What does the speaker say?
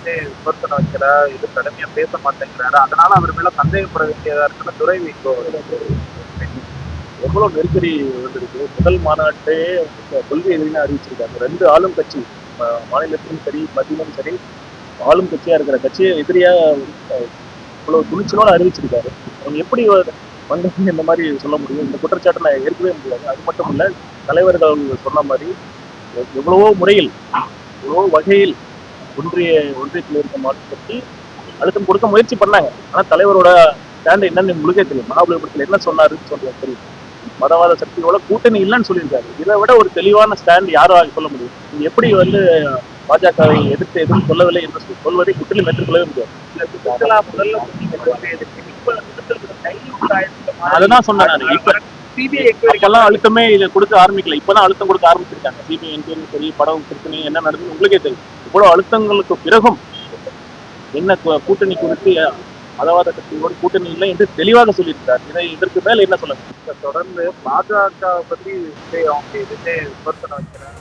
எதுவுமே விமர்சனம் வைக்கிறா, எதுவும் கடுமையா பேச மாட்டேங்கிறாரு. அதனால அவர் மேல சந்தேகப்பட வேண்டியதா இருக்குன்னு துரை வைகோ எவ்வளவு நெருக்கடி வந்திருக்கு. முதல் மாநாட்டே கொள்கை எதிரின்னு அறிவிச்சிருக்காங்க. 2 ஆளும் கட்சி மாநிலத்திலும் சரி, மத்தியிலும் சரி, ஆளும் கட்சியா இருக்கிற கட்சியை எதிரியா இவ்வளவு துணிச்சலோட அறிவிச்சிருக்காரு. அவங்க எப்படி வந்து இந்த மாதிரி சொல்ல முடியும்? இந்த குற்றச்சாட்டை நான் ஏற்கவே முடியாது. அது மட்டும் இல்ல, தலைவர்கள் சொன்ன மாதிரி எவ்வளவோ முறையில், எவ்வளவோ வகையில் ஒன்றியத்தில் இருக்க மாற்று கட்சி அழுத்தம் கொடுக்க முயற்சி பண்ணாங்க. ஆனா தலைவரோட ஸ்டாண்ட் என்னன்னு உங்களுக்கே தெரியும். மகாபலிபுரத்தில் என்ன சொன்னாருன்னு சொல்றது தெரியும். மதவாத சக்தியோட கூட்டணி இல்லைன்னு சொல்லியிருக்காரு. இதை விட ஒரு தெளிவான ஸ்டாண்ட் யாரால் சொல்ல முடியும்? நீங்க எப்படி பாஜகவை எதிர்த்து சொல்லவில்லை என்று சொல்வதை முற்றிலும் ஏற்றுக்கொள்ளவே முடியாது. அதுதான் சொன்னேன் நான். இப்பெல்லாம் அழுத்தமே இதை கொடுக்க ஆரம்பிக்கல. இப்பதான் அழுத்தம் கொடுக்க ஆரம்பிச்சிருக்காங்க. சிபிஐ என்கொயரி சரி, படம் பிரச்சனை என்ன நடந்தது உங்களுக்கே தெரியும். இவ்வளவு அழுத்தங்களுக்கு பிறகும் என்ன கூட்டணி குறித்து மதவாத கட்சியோடு கூட்டணி இல்லை என்று தெளிவாக சொல்லியிருக்கார். இதற்கு மேல என்ன சொல்ல? தொடர்ந்து பாஜக பத்தி அவங்க எதுவுமே விமர்சனம் வைக்கிறாங்க.